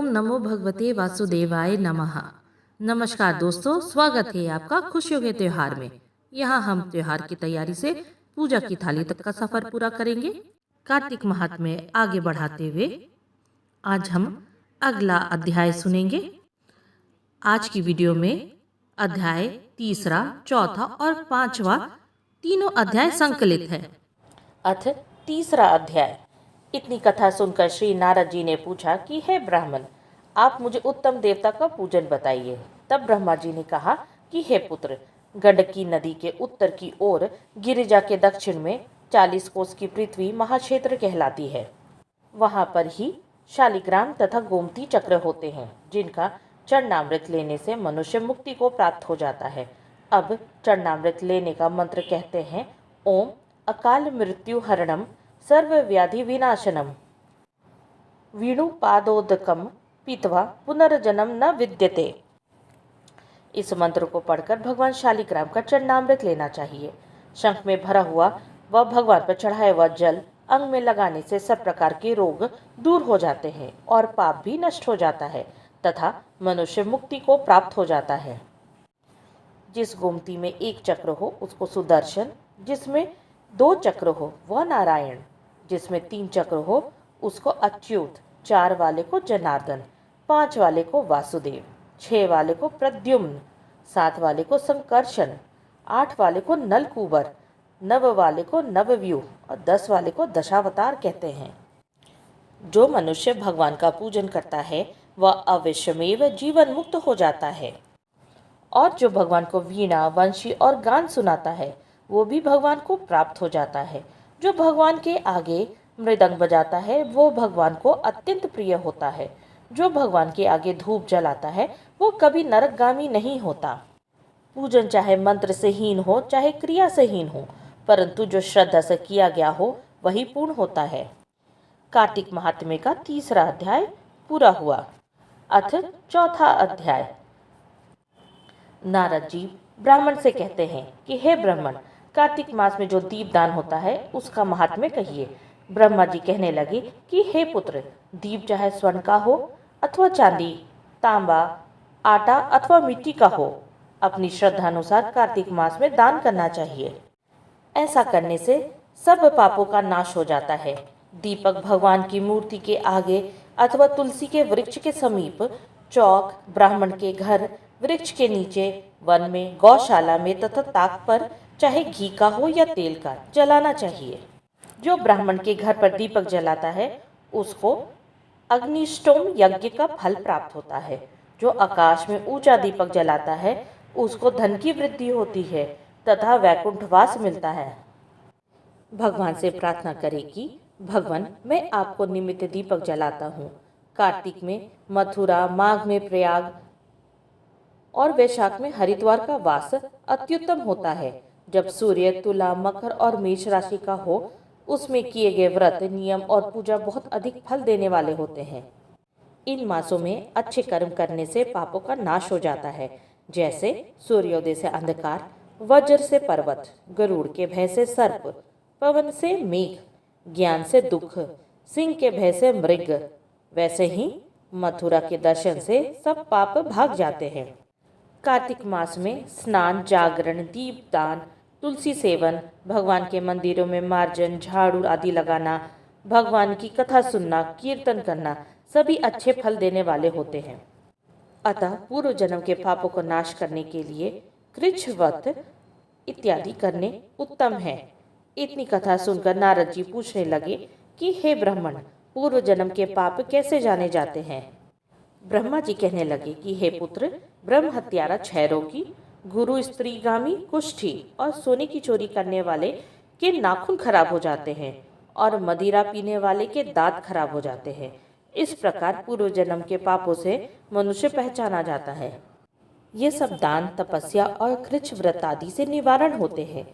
ओम नमो भगवते वासुदेवाय नमः। नमस्कार दोस्तों, स्वागत है आपका खुशियों के त्योहार में। यहाँ हम त्योहार की तैयारी से पूजा की थाली तक का सफर पूरा करेंगे। कार्तिक माह में आगे बढ़ाते हुए आज हम अगला अध्याय सुनेंगे। आज की वीडियो में अध्याय तीसरा, चौथा और पांचवा तीनों अध्याय संकलित है। अथ तीसरा अध्याय। इतनी कथा सुनकर श्री नारद जी ने पूछा कि हे ब्राह्मण, आप मुझे उत्तम देवता का पूजन बताइए। तब ब्रह्मा जी ने कहा कि हे पुत्र, गंडकी नदी के उत्तर की ओर गिरिजा के दक्षिण में 40 कोस की पृथ्वी महाक्षेत्र कहलाती है। वहाँ पर ही शालिग्राम तथा गोमती चक्र होते हैं, जिनका चरणामृत लेने से मनुष्य मुक्ति को प्राप्त हो जाता है। अब चरणामृत लेने का मंत्र कहते हैं, ओम अकाल मृत्यु हरणम सर्व व्याधि विनाशनम वीणुपादोदकम पीत्वा पुनर्जन्म न विद्यते। इस मंत्र को पढ़कर भगवान शालिग्राम का चरणामृत लेना चाहिए। शंख में भरा हुआ व भगवान पर चढ़ाया हुआ जल अंग में लगाने से सब प्रकार के रोग दूर हो जाते हैं और पाप भी नष्ट हो जाता है तथा मनुष्य मुक्ति को प्राप्त हो जाता है। जिस गोमती में एक चक्र हो उसको सुदर्शन, जिसमें 2 चक्र हो वह नारायण, जिसमें 3 चक्र हो उसको अच्युत, 4 वाले को जनार्दन, 5 वाले को वासुदेव, 6 वाले को प्रद्युम्न, 7 वाले को संकर्षण, 8 वाले को नलकूबर, 9 वाले को नवव्यूह और 10 वाले को दशावतार कहते हैं। जो मनुष्य भगवान का पूजन करता है वह अवश्यमेव जीवन मुक्त हो जाता है, और जो भगवान को वीणा, वंशी और गान सुनाता है वो भी भगवान को प्राप्त हो जाता है। जो भगवान के आगे मृदंग बजाता है वो भगवान को अत्यंत प्रिय होता है। जो भगवान के आगे धूप जलाता है वो कभी नरकगामी नहीं होता। पूजन चाहे मंत्र से हीन हो चाहे क्रिया से हीन हो, परंतु जो श्रद्धा से किया गया हो वही पूर्ण होता है। कार्तिक महात्म्य का तीसरा अध्याय पूरा हुआ। अथ चौथा अध्याय। नारद जी ब्राह्मण से कहते हैं कि हे ब्राह्मण, कार्तिक मास में जो दीपदान होता है उसका महात्म्य कहिए। ब्रह्मा जी कहने लगे कि हे पुत्र, दीप चाहे स्वर्ण का हो अथवा चांदी, तांबा, आटा अथवा मिट्टी का हो, अपनी श्रद्धा अनुसार कार्तिक मास में दान करना चाहिए। ऐसा करने से सब पापों का नाश हो जाता है। दीपक भगवान की मूर्ति के आगे अथवा तुलसी के वृक्ष के समीप, चौक, ब्राह्मण के घर, वृक्ष के नीचे, वन में, गौशाला में तथा ताक पर चाहे घी का हो या तेल का जलाना चाहिए। जो ब्राह्मण के घर पर दीपक जलाता है उसको अग्निष्टोम यज्ञ का फल प्राप्त होता है। जो आकाश में ऊंचा दीपक जलाता है उसको धन की वृद्धि होती है तथा वैकुंठवास मिलता है। भगवान से प्रार्थना करें कि भगवान, मैं आपको निमित्त दीपक जलाता हूँ। कार्तिक में मथुरा, माघ में प्रयाग और वैशाख में हरिद्वार का वास अत्युत्तम होता है। जब सूर्य तुला, मकर और मेष राशि का हो उसमें किए गए व्रत, नियम और पूजा बहुत अधिक फल देने वाले होते हैं। इन मासों में अच्छे कर्म करने से पापों का नाश हो जाता है, जैसे सूर्योदय से अंधकार, वज्र से पर्वत, गरुड़ के भय से सर्प, पवन से मेघ, ज्ञान से दुख, सिंह के भय से मृग, वैसे ही मथुरा के दर्शन से सब पाप भाग जाते हैं। कार्तिक मास में स्नान, जागरण, दीपदान, तुलसी सेवन, भगवान के मंदिरों में मार्जन, झाड़ू आदि लगाना, भगवान की कथा सुनना, कीर्तन करना सभी अच्छे फल देने वाले होते हैं। अतः पूर्व जन्म के पापों को नाश करने के लिए कृच्छ व्रत इत्यादि करने उत्तम है। इतनी कथा सुनकर नारद जी पूछने लगे कि हे ब्राह्मण, पूर्व जन्म के पाप कैसे जाने जाते हैं। ब्रह्मा जी कहने लगे कि हे पुत्र, ब्रह्म हत्यारा, क्षयरोगी, गुरु स्त्रीगामी, कुष्ठी और सोने की चोरी करने वाले के नाखून खराब हो जाते हैं और मदिरा पीने वाले के दांत खराब हो जाते हैं। इस प्रकार पूर्व जन्म के पापों से मनुष्य पहचाना जाता है। ये सब दान, तपस्या और कृच्छ व्रत आदि से निवारण होते हैं।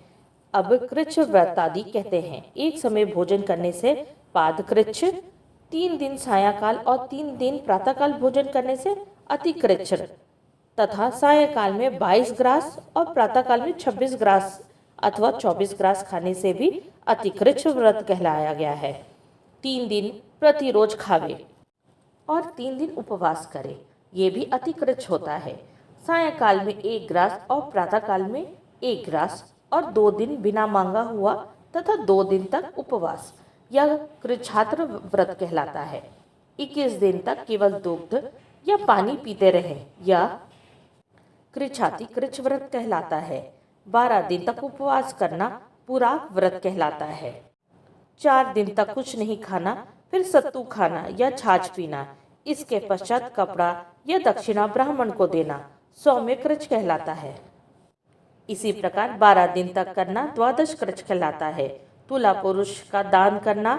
अब कृच्छ व्रत आदि कहते हैं, एक समय भोजन करने से पाद कृच्छ, 3 दिन सायंकाल और 3 दिन प्रातःकाल भोजन करने से अति कृच्छ तथा सायंकाल में 22 ग्रास और प्रातःकाल में 26 ग्रास अथवा 24 ग्रास खाने से भी अति कृच्छ व्रत कहलाया गया है। 3 दिन प्रति रोज खावे। और 3 दिन उपवास करे, ये भी अतिकृच होता है। सायंकाल में 1 ग्रास और प्रातःकाल में 1 ग्रास और 2 दिन बिना मांगा हुआ तथा 2 दिन तक उपवास, यह कृच्छात्र व्रत कहलाता है। 21 दिन तक केवल दुग्ध या पानी पीते रहे, यह कृच्छाति कृच्छ व्रत कहलाता है। 12 दिन तक उपवास करना पूरा व्रत कहलाता है। 4 दिन तक कुछ नहीं खाना, फिर सत्तू खाना या छाछ पीना, इसके पश्चात कपड़ा या दक्षिणा ब्राह्मण को देना सौम्य कृच्छ कहलाता है। इसी प्रकार 12 दिन तक करना द्वादश कृच्छ कहलाता है। तुला पुरुष का दान करना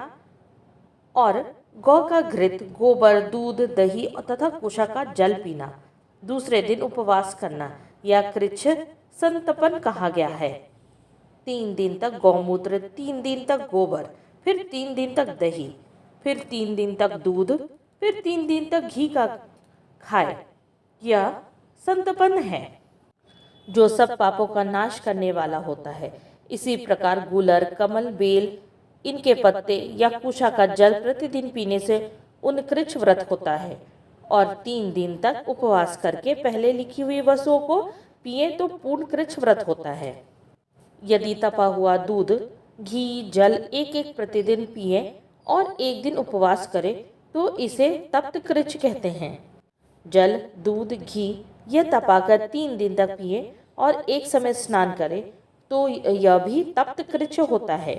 और गौ का घृत, गोबर, दूध, दही तथा कुशा का जल पीना। दूसरे दिन उपवास करना, यह कृच्छ संतपन कहा गया है। 3 दिन तक गौमूत्र, 3 दिन तक गोबर, फिर 3 दिन तक दही, फिर 3 दिन तक दूध, फिर 3 दिन तक घी का खाए, यह संतपन है जो सब पापों का नाश करने वाला होता है। इसी प्रकार गुलर, कमल, बेल, इनके पत्ते या कुशा का जल प्रतिदिन पीने से उनकृच्छ व्रत होता है। और 3 दिन तक उपवास करके पहले लिखी हुई वस्तुओं को पिए तो पूर्ण कृच्छ व्रत होता है। यदि तपा हुआ दूध, घी, जल एक प्रतिदिन पिए और 1 दिन उपवास करे तो इसे तप्त कृच्छ कहते हैं। जल, दूध, घी यह तपाकर 3 दिन तक पिए और एक समय स्नान करे तो यह भी तप्त कृच्छ होता है।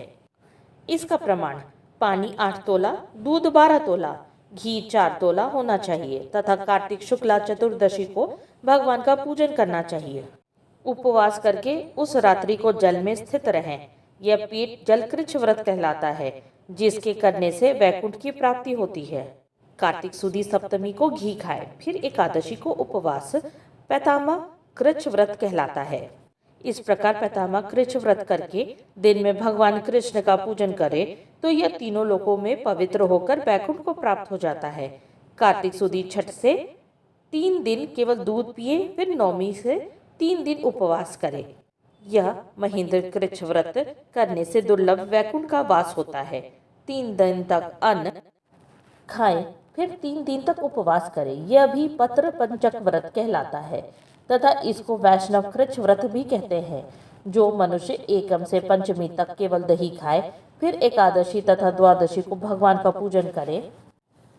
इसका प्रमाण पानी 8 तोला, दूध 12 तोला, घी 4 तोला होना चाहिए तथा कार्तिक शुक्ला चतुर्दशी को भगवान का पूजन करना चाहिए। उपवास करके उस रात्रि को जल में स्थित रहें, यह पेट जलकृच्छ व्रत कहलाता है, जिसके करने से वैकुंठ की प्राप्ति होती है। कार्तिक सुदी सप्तमी को घी खाए, फिर एकादशी को उपवास पैतामा कृच्छ व्रत कहलाता है। इस प्रकार पैतामा कृच्छ व्रत करके दिन में भगवान कृष्ण का पूजन करे तो यह तीनों लोकों में पवित्र होकर वैकुंठ को प्राप्त हो जाता है। कार्तिक सुदी छठ से 3 दिन केवल दूध पिए, फिर नवमी से 3 दिन उपवास करे। यह महेंद्र कृच्छ व्रत करने से दुर्लभ वैकुंठ का वास होता है। 3 दिन तक अन्न खाए, फिर 3 दिन तक उपवास करे, यह भी पत्र पंचक व्रत कहलाता है तथा इसको वैष्णव कृच्छ व्रत भी कहते हैं। जो मनुष्य एकम से पंचमी तक केवल दही खाए, फिर एकादशी तथा द्वादशी को भगवान का पूजन करे,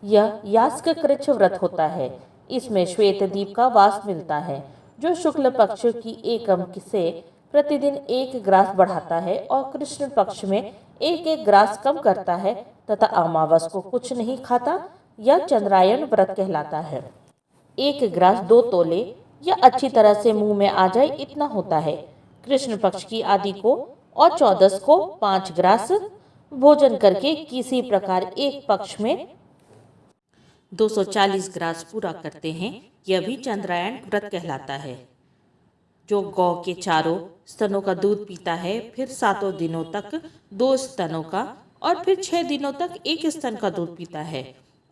यह यास्क कृच्छ व्रत होता है। इसमें श्वेत दीप का वास मिलता है, जो शुक्ल पक्ष की एकम से प्रतिदिन 1 ग्रास बढ़ाता है और कृष्ण पक्ष में 1 ग्रास कम करता है तथा अमावस को कुछ नहीं खाता, यह चंद्रायण व्रत कहलाता है। 1 ग्रास 2 तोले या अच्छी तरह से मुंह में आ जाए इतना होता है। कृष्ण पक्ष की आदि को और 14 को 5 ग्रास भोजन करके किसी प्रकार एक पक्ष में 240 ग्रास पूरा करते हैं, यह भी चंद्रायण व्रत कहलाता है। जो गौ के चारों स्तनों का दूध पीता है, फिर 7 दिनों तक 2 स्तनों का और फिर 6 दिनों तक 1 स्तन का दूध पीता है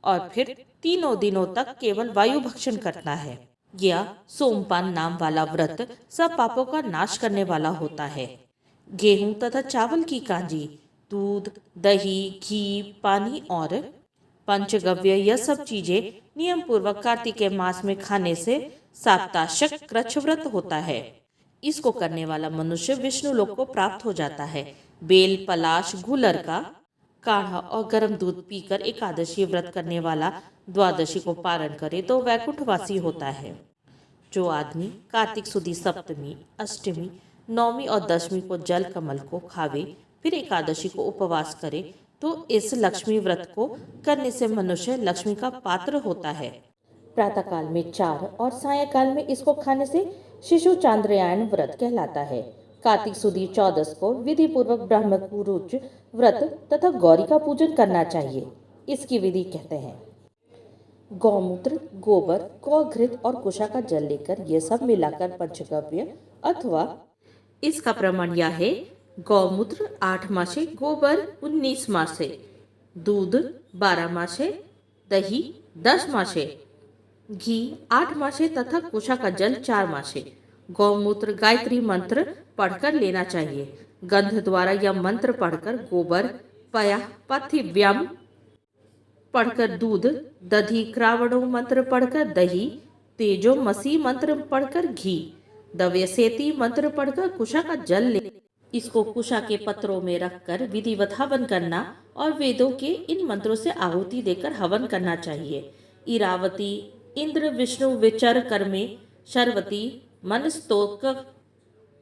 और फिर 3 दिनों तक केवल वायु भक्षण करता है, यह सोमपान नाम वाला व्रत सब पापों का नाश करने वाला होता है। गेहूं तथा चावल की कांजी, दूध, दही, घी, पानी और पंचगव्य यह सब चीजें नियम पूर्वक कार्तिक के मास में खाने से साप्ताशक कृच्छ व्रत होता है। इसको करने वाला मनुष्य विष्णु लोक को प्राप्त हो जाता है। बेल, पलाश, गुलर का काढ़ा और गर्म दूध पीकर एकादशी व्रत करने वाला द्वादशी को पारण करे तो वैकुंठवासी होता है। जो आदमी कार्तिक सुदी सप्तमी, अष्टमी, नवमी और दशमी को जल कमल को खावे, फिर एकादशी को उपवास करे तो इस लक्ष्मी व्रत को करने से मनुष्य लक्ष्मी का पात्र होता है। प्रातःकाल में 4 और सायंकाल में इसको खाने से शिशु चांद्रयायण व्रत कहलाता है। कार्तिक सुदी 14 को विधि पूर्वक ब्रह्म कुरुच व्रत तथा गौरी का पूजन करना चाहिए। इसकी विधि कहते हैं, गौमूत्र, गोबर, गौघृत और कुशा का जल लेकर ये सब मिलाकर पंचगव्य अथवा इसका प्रमाण यह है, गौमूत्र 8 मासे, गोबर 19 मासे, दूध 12 मासे, दही 10 मासे, घी 8 मासे तथा कुशा का जल 4 मासे। गौमूत्र गायत्री मंत्र पढ़कर लेना चाहिए। गंध द्वारा यह मंत्र पढ़कर गोबर पया पार्थिव्यम पढ़कर दूध, दधी क्रावणो मंत्र पढ़कर दही, तेजो मसी मंत्र पढ़कर घी, दव्यसेती मंत्र पढ़कर कुशा का जल ले। इसको कुशा के पत्रों में रखकर विधिवत हवन करना और वेदों के इन मंत्रों से आहुति देकर हवन करना चाहिए। इरावती, इंद्र विष्णु विचर कर्मे, शर्वती, मन स्तोक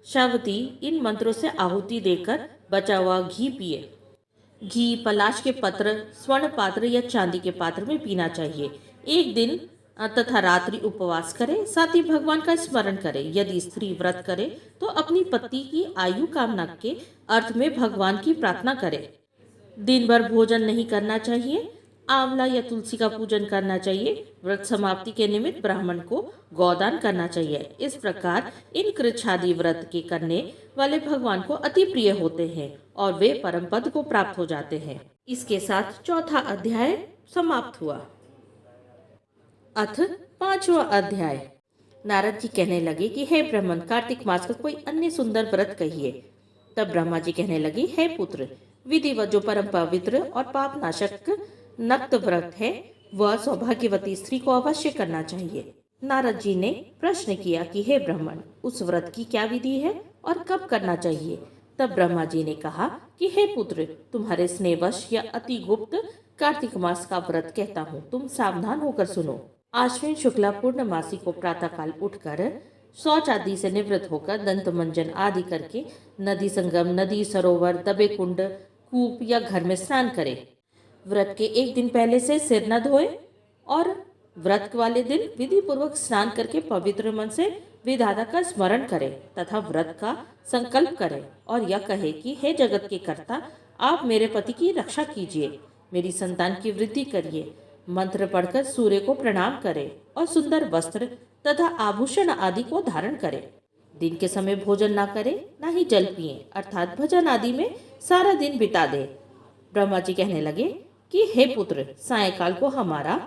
शावती, इन मंत्रों से आहुति देकर बचा हुआ घी पिए। घी पलाश के पत्र, स्वर्ण पात्र या चांदी के पात्र में पीना चाहिए। एक दिन तथा रात्रि उपवास करें, साथ ही भगवान का स्मरण करें। यदि स्त्री व्रत करे तो अपनी पति की आयु कामना के अर्थ में भगवान की प्रार्थना करे। दिन भर भोजन नहीं करना चाहिए। आंवला या तुलसी का पूजन करना चाहिए। व्रत समाप्ति के निमित्त ब्राह्मण को गौदान करना चाहिए। इस प्रकार इन कृच्छादि व्रत के करने वाले भगवान को अति प्रिय होते हैं और वे परम पद को प्राप्त हो जाते हैं। इसके साथ चौथा अध्याय समाप्त हुआ। अथ पांचवा अध्याय। नारद जी कहने लगे कि हे ब्राह्मण, कार्तिक मास का कोई अन्य सुंदर व्रत कहिए। तब ब्रह्मा जी कहने लगे, हे पुत्र, विधिवत जो परम पवित्र और पाप नाशक नक्त व्रत है वह सौभाग्यवती स्त्री को अवश्य करना चाहिए। नारद जी ने प्रश्न किया कि हे ब्राह्मण, उस व्रत की क्या विधि है और कब करना चाहिए। तब ब्रह्मा जी ने कहा कि हे पुत्र, तुम्हारे स्नेहवश या अति गुप्त कार्तिक मास का व्रत कहता हूँ, तुम सावधान होकर सुनो। आश्विन शुक्ला पूर्णमासी को प्रातःकाल उठकर शौच आदि से निवृत्त होकर दंत मंजन आदि करके नदी संगम, नदी सरोवर, दबे कुंड, कूप या घर में स्नान करे। व्रत के एक दिन पहले से सिर न धोए और व्रत वाले दिन विधि पूर्वक स्नान करके पवित्र मन से विधाता का स्मरण करे तथा व्रत का संकल्प करे और यह कहे कि हे जगत के कर्ता, आप मेरे पति की रक्षा कीजिए, मेरी संतान की वृद्धि करिए। मंत्र पढ़कर सूर्य को प्रणाम करे और सुंदर वस्त्र तथा आभूषण आदि को धारण करे। दिन के समय भोजन न करे, न ही जल पिए, अर्थात भजन आदि में सारा दिन बिता दे। ब्रह्मा जी कहने लगे कि हे पुत्र, सायंकाल को हमारा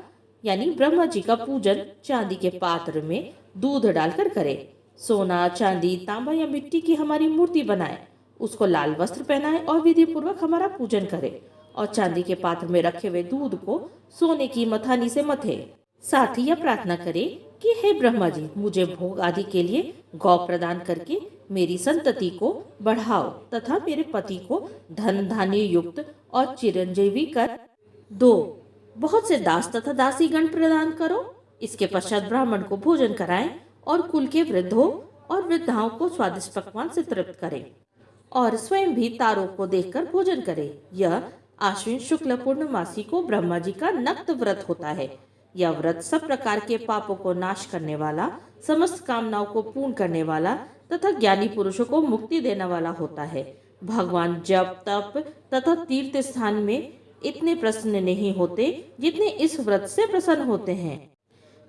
यानी ब्रह्मा जी का पूजन चांदी के पात्र में दूध डालकर करे। सोना, चांदी, तांबा या मिट्टी की हमारी मूर्ति बनाए, उसको लाल वस्त्र पहनाए और विधि पूर्वक हमारा पूजन करे और चांदी के पात्र में रखे हुए दूध को सोने की मथानी से मथे। साथ ही यह प्रार्थना करे कि हे ब्रह्मा जी, मुझे भोग आदि के लिए गौ प्रदान करके मेरी संतति को बढ़ाओ तथा मेरे पति को धन धान्य युक्त और चिरंजीवी कर दो। बहुत से दास तथा दासी गण प्रदान करो। इसके पश्चात ब्राह्मण को भोजन कराएं और कुल के वृद्धों और वृद्धाओं को स्वादिष्ट पकवान से तृप्त करें और स्वयं भी तारों को देखकर भोजन करें। यह आश्विन शुक्ल पूर्णमासी को ब्रह्मा जी का नक्त व्रत होता है। यह व्रत सब प्रकार के पापों को नाश करने वाला, समस्त कामनाओं को पूर्ण करने वाला तथा ज्ञानी पुरुषों को मुक्ति देने वाला होता है। भगवान जप, तप तथा तीर्थ स्थान में इतने प्रसन्न नहीं होते जितने इस व्रत से प्रसन्न होते हैं।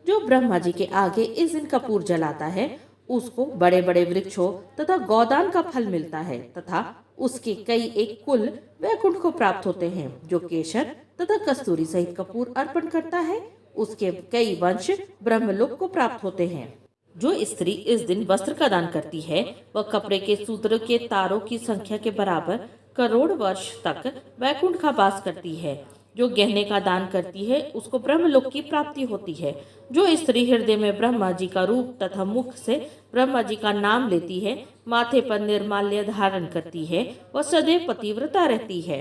जो ब्रह्मा जी के आगे इस दिन कपूर जलाता है उसको बड़े बड़े वृक्षों तथा गौदान का फल मिलता है तथा उसके कई एक कुल वैकुंठ को प्राप्त होते हैं। जो केशर तथा कस्तूरी सहित कपूर अर्पण करता है उसके कई वंश ब्रह्मलोक को प्राप्त होते हैं। जो स्त्री इस दिन वस्त्र का दान करती है वह कपड़े के सूत्र के तारों की संख्या के बराबर करोड़ वर्ष तक वैकुंठ का वास करती है। जो गहने का दान करती है उसको ब्रह्मलोक की प्राप्ति होती है। जो स्त्री हृदय में ब्रह्मा जी का रूप तथा मुख से ब्रह्मा जी का नाम लेती है, माथे पर निर्माल्य धारण करती है, वह सदैव पतिव्रता रहती है।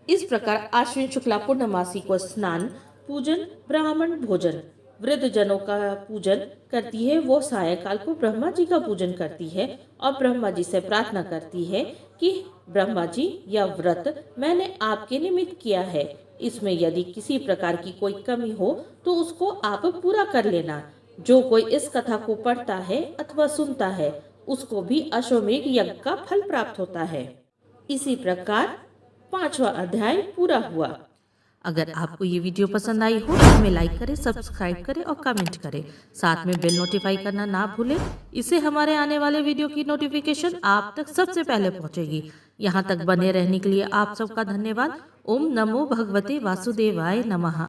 इस प्रकार आश्विन शुक्ला पूर्णमासी को स्नान, पूजन, ब्राह्मण भोजन, वृद्ध जनों का पूजन करती है। वो सायंकाल को ब्रह्मा जी का पूजन करती है और ब्रह्मा जी से प्रार्थना करती है कि ब्रह्मा जी, यह व्रत मैंने आपके निमित्त किया है, इसमें यदि किसी प्रकार की कोई कमी हो तो उसको आप पूरा कर लेना। जो कोई इस कथा को पढ़ता है अथवा सुनता है उसको भी अश्वमेघ यज्ञ का फल प्राप्त होता है। इसी प्रकार 5वां अध्याय पूरा हुआ। अगर आपको ये वीडियो पसंद आई हो तो हमें लाइक करें, सब्सक्राइब करें और कमेंट करें। साथ में बेल नोटिफाई करना ना भूलें। इससे हमारे आने वाले वीडियो की नोटिफिकेशन आप तक सबसे पहले पहुंचेगी। यहाँ तक बने रहने के लिए आप सबका धन्यवाद। ओम नमो भगवते वासुदेवाय नमः।